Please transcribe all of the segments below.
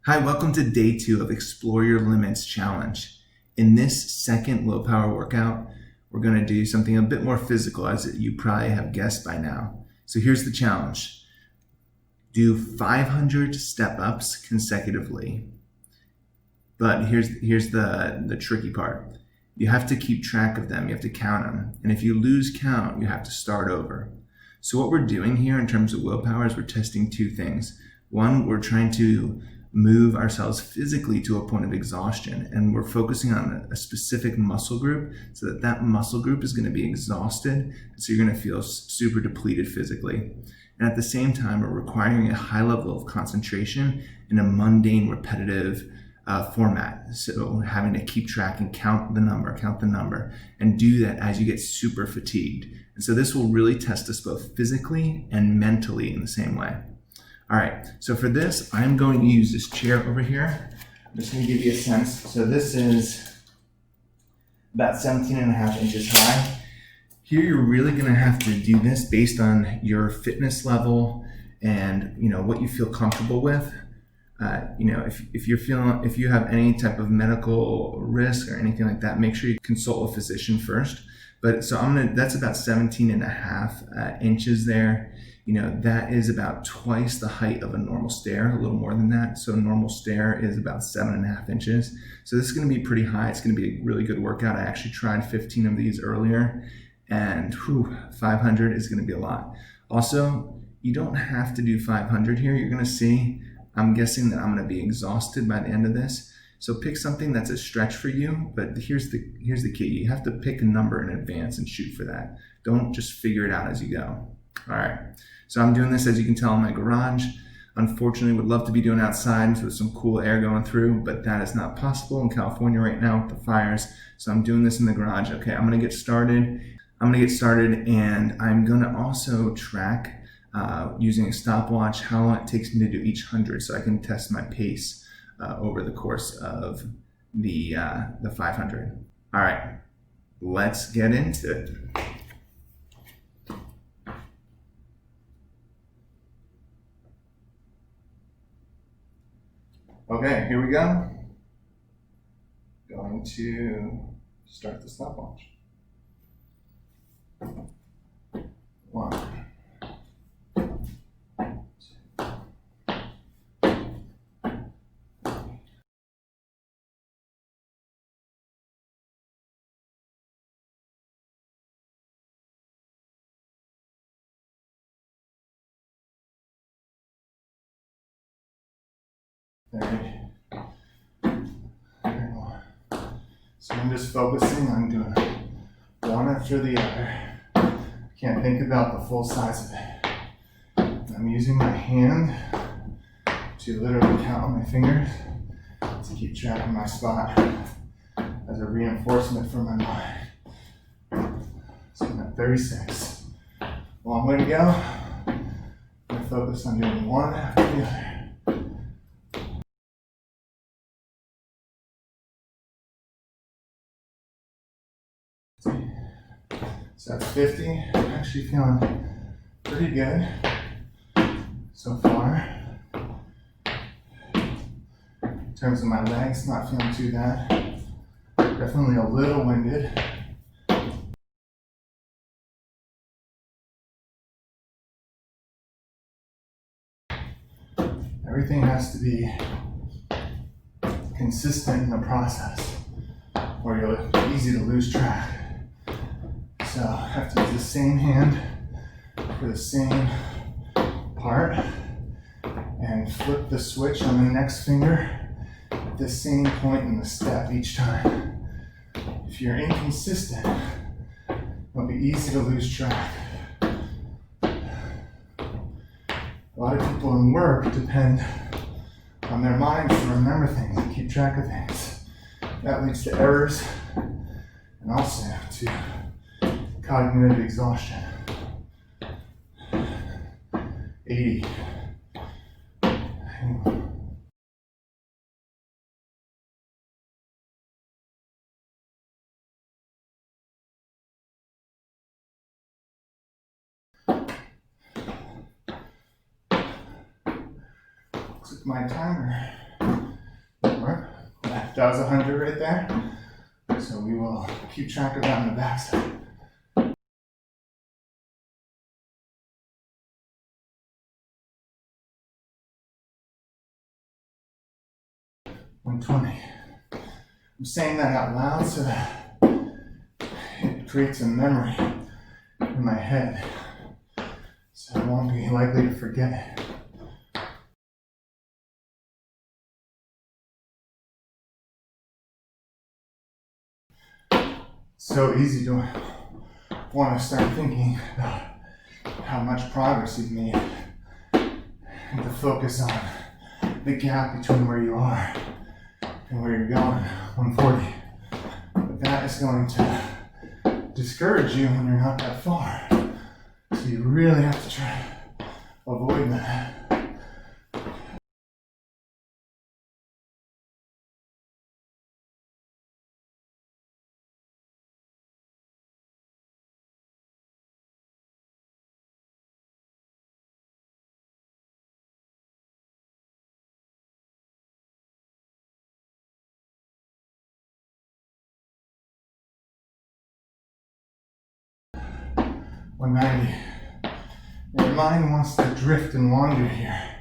Hi, welcome to day 2 of Explore Your Limits Challenge. In this second willpower workout, we're going to do something a bit more physical, as you probably have guessed by now. So here's the challenge. Do 500 step-ups consecutively. But here's the tricky part. You have to keep track of them. You have to count them. And if you lose count, you have to start over. So what we're doing here in terms of willpower is we're testing two things. One, we're trying to move ourselves physically to a point of exhaustion, and we're focusing on a specific muscle group so that that muscle group is going to be exhausted, so you're going to feel super depleted physically. And at the same time, we're requiring a high level of concentration in a mundane, repetitive format. So having to keep track and count the number, and do that as you get super fatigued. And so this will really test us both physically and mentally in the same way. All right, so for this, I'm going to use this chair over here. I'm just going to give you a sense. So this is about 17.5 inches high. Here, you're really going to have to do this based on your fitness level and what you feel comfortable with. If you have any type of medical risk or anything like that, make sure you consult a physician first. But so that's about 17.5 inches there. That is about twice the height of a normal stair, a little more than that. So a normal stair is about 7.5 inches. So this is going to be pretty high. It's going to be a really good workout. I actually tried 15 of these earlier, and 500 is going to be a lot. Also, you don't have to do 500 here. You're going to see, I'm guessing that I'm going to be exhausted by the end of this. So pick something that's a stretch for you, but here's the key. You have to pick a number in advance and shoot for that. Don't just figure it out as you go. All right, so I'm doing this, as you can tell, in my garage. Unfortunately, would love to be doing outside with some cool air going through, but that is not possible in California right now with the fires. So I'm doing this in the garage. Okay, I'm gonna get started. And I'm gonna also track using a stopwatch how long it takes me to do each 100, so I can test my pace over the course of the 500. All right, let's get into it. Okay, here we go. Going to start the stopwatch. 1, 2. So I'm just focusing on doing one after the other. I can't think about the full size of it. I'm using my hand to literally count on my fingers to keep track of my spot as a reinforcement for my mind. So I'm at 36. Long way to go. I'm going to focus on doing one after the other. So that's 50. I'm actually feeling pretty good so far. In terms of my legs, not feeling too bad. Definitely a little winded. Everything has to be consistent in the process, or you're easy to lose track. So I have to use the same hand for the same part and flip the switch on the next finger at the same point in the step each time. If you're inconsistent, it'll be easy to lose track. A lot of people in work depend on their minds to remember things and keep track of things. That leads to errors and also to cognitive exhaustion. 80. Looks like my timer That was 100 right there. So we will keep track of that on the backside. 120. I'm saying that out loud so that it creates a memory in my head, so I won't be likely to forget it. So easy to want to start thinking about how much progress you've made and to focus on the gap between where you are and where you're going, 140. But that is going to discourage you when you're not that far. So you really have to try to avoid that. Your mind wants to drift and wander here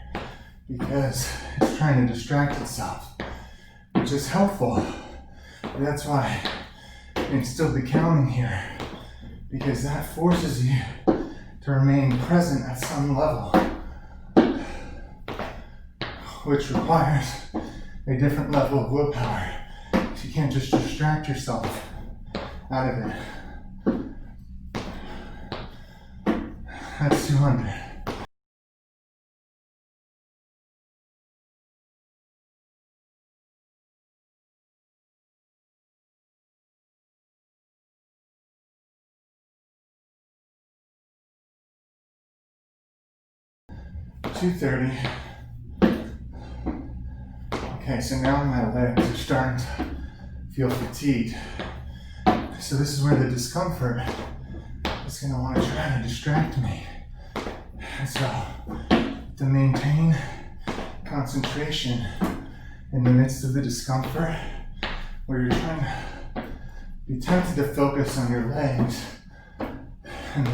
because it's trying to distract itself, which is helpful. But that's why you still be counting here, because that forces you to remain present at some level, which requires a different level of willpower. So you can't just distract yourself out of it. That's 200. $230. Okay, so now my legs are starting to feel fatigued. So this is where the discomfort is going to want to try to distract me. And so, to maintain concentration in the midst of the discomfort, where you're trying to be tempted to focus on your legs and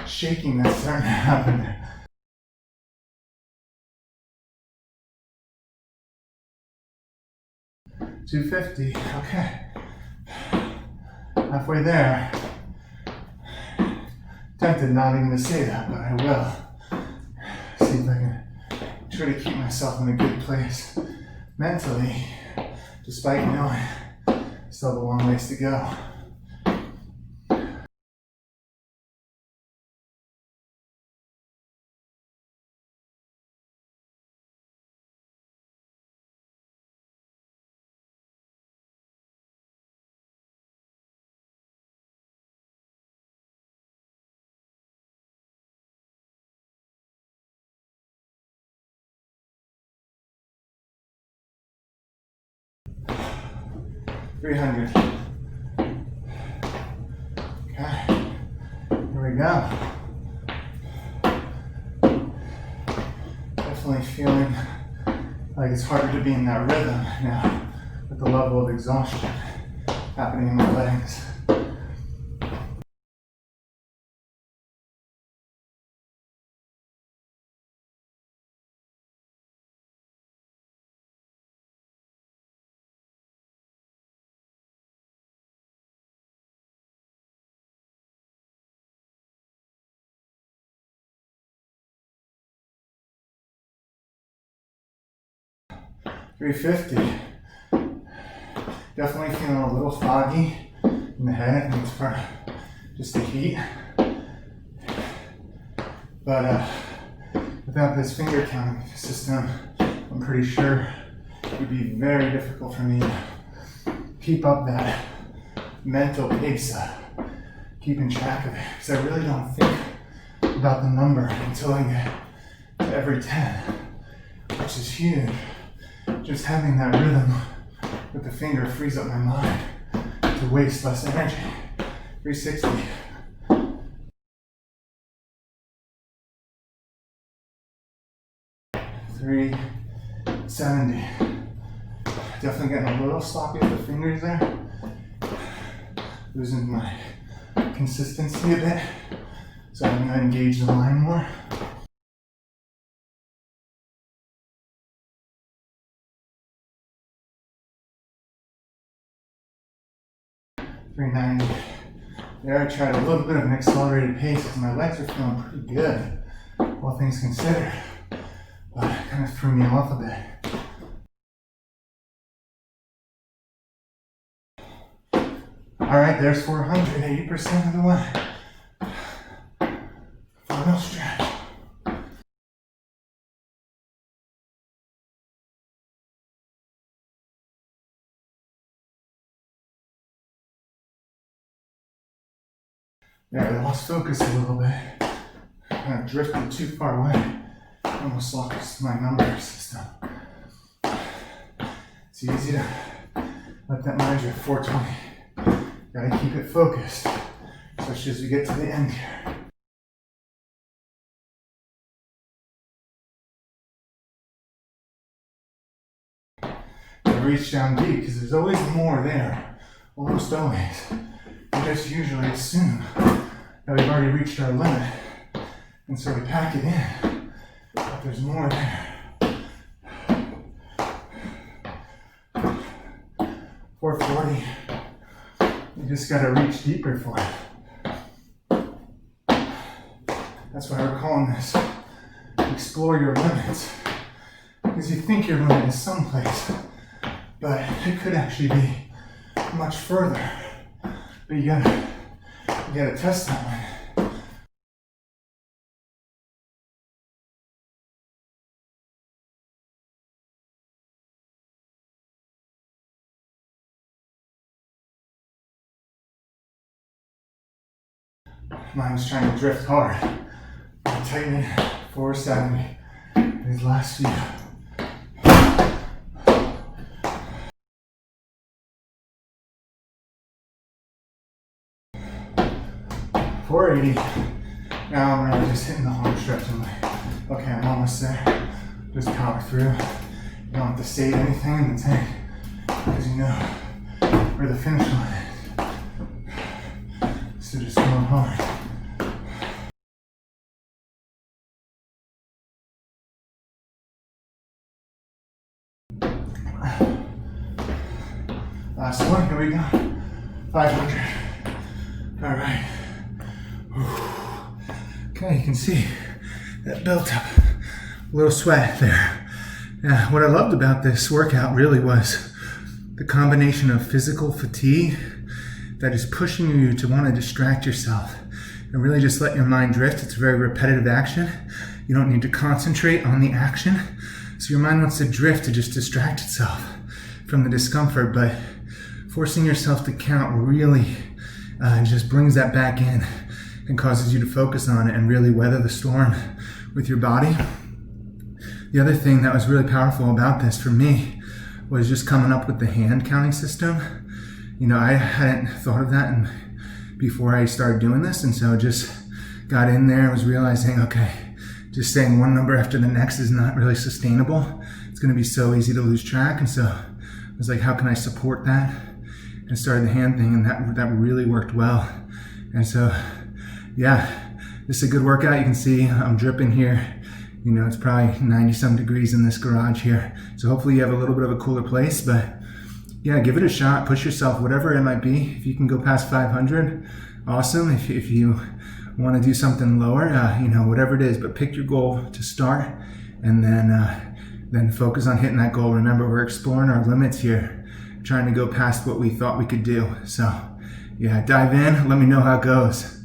shaking that's starting to happen there. $250, okay. Halfway there. Tempted not even to say that, but I will. See if I can try to keep myself in a good place mentally, despite knowing I still have a long ways to go. $300. Okay, here we go. Definitely feeling like it's harder to be in that rhythm now with the level of exhaustion happening in my legs. $350. Definitely feeling a little foggy in the head. I think it's for just the heat. But without this finger counting system, I'm pretty sure it would be very difficult for me to keep up that mental pace of keeping track of it. Because I really don't think about the number until I get to every 10, which is huge. Just having that rhythm with the finger frees up my mind to waste less energy. 360. $370. Definitely getting a little sloppy with the fingers there. Losing my consistency a bit. So I'm going to engage the line more. $390. There, I tried a little bit of an accelerated pace because my legs are feeling pretty good, all things considered. But it kind of threw me off a bit. Alright, there's 400, 80% of the way. Final stretch. There, I lost focus a little bit. Kind of drifted too far away. Almost lost my number system. It's easy to let that mind drift. 420. Gotta keep it focused, especially as we get to the end here. Gotta reach down deep because there's always more there. Almost always. We just usually assume that we've already reached our limit, and so we pack it in, but there's more there. 440. You just gotta reach deeper for it. That's why we're calling this explore your limits. Because you think your limit is someplace, but it could actually be much further. But you gotta test that one. Mine was trying to drift hard. Tighten it, 470. These last few. $480. Now I'm really just hitting the home stretch. I'm like, okay, I'm almost there. Just power through. You don't have to save anything in the tank because you know where the finish line is. So just going hard. Last one, here we go. 500. All right. Okay, you can see that built up a little sweat there. What I loved about this workout really was the combination of physical fatigue that is pushing you to want to distract yourself and really just let your mind drift. It's a very repetitive action. You don't need to concentrate on the action. So your mind wants to drift to just distract itself from the discomfort, but forcing yourself to count really just brings that back in and causes you to focus on it and really weather the storm with your body. The other thing that was really powerful about this for me was just coming up with the hand counting system. You know, I hadn't thought of that before I started doing this, and so just got in there and was realizing, okay, just saying one number after the next is not really sustainable. It's gonna be so easy to lose track, and so I was like, how can I support that? And started the hand thing, and that really worked well. And so, yeah, this is a good workout. You can see I'm dripping here. You know, it's probably 90 some degrees in this garage here. So hopefully you have a little bit of a cooler place, but yeah, give it a shot, push yourself, whatever it might be. If you can go past 500, awesome. If you want to do something lower, you know, whatever it is, but pick your goal to start and then focus on hitting that goal. Remember, we're exploring our limits here, trying to go past what we thought we could do. So yeah, dive in, let me know how it goes.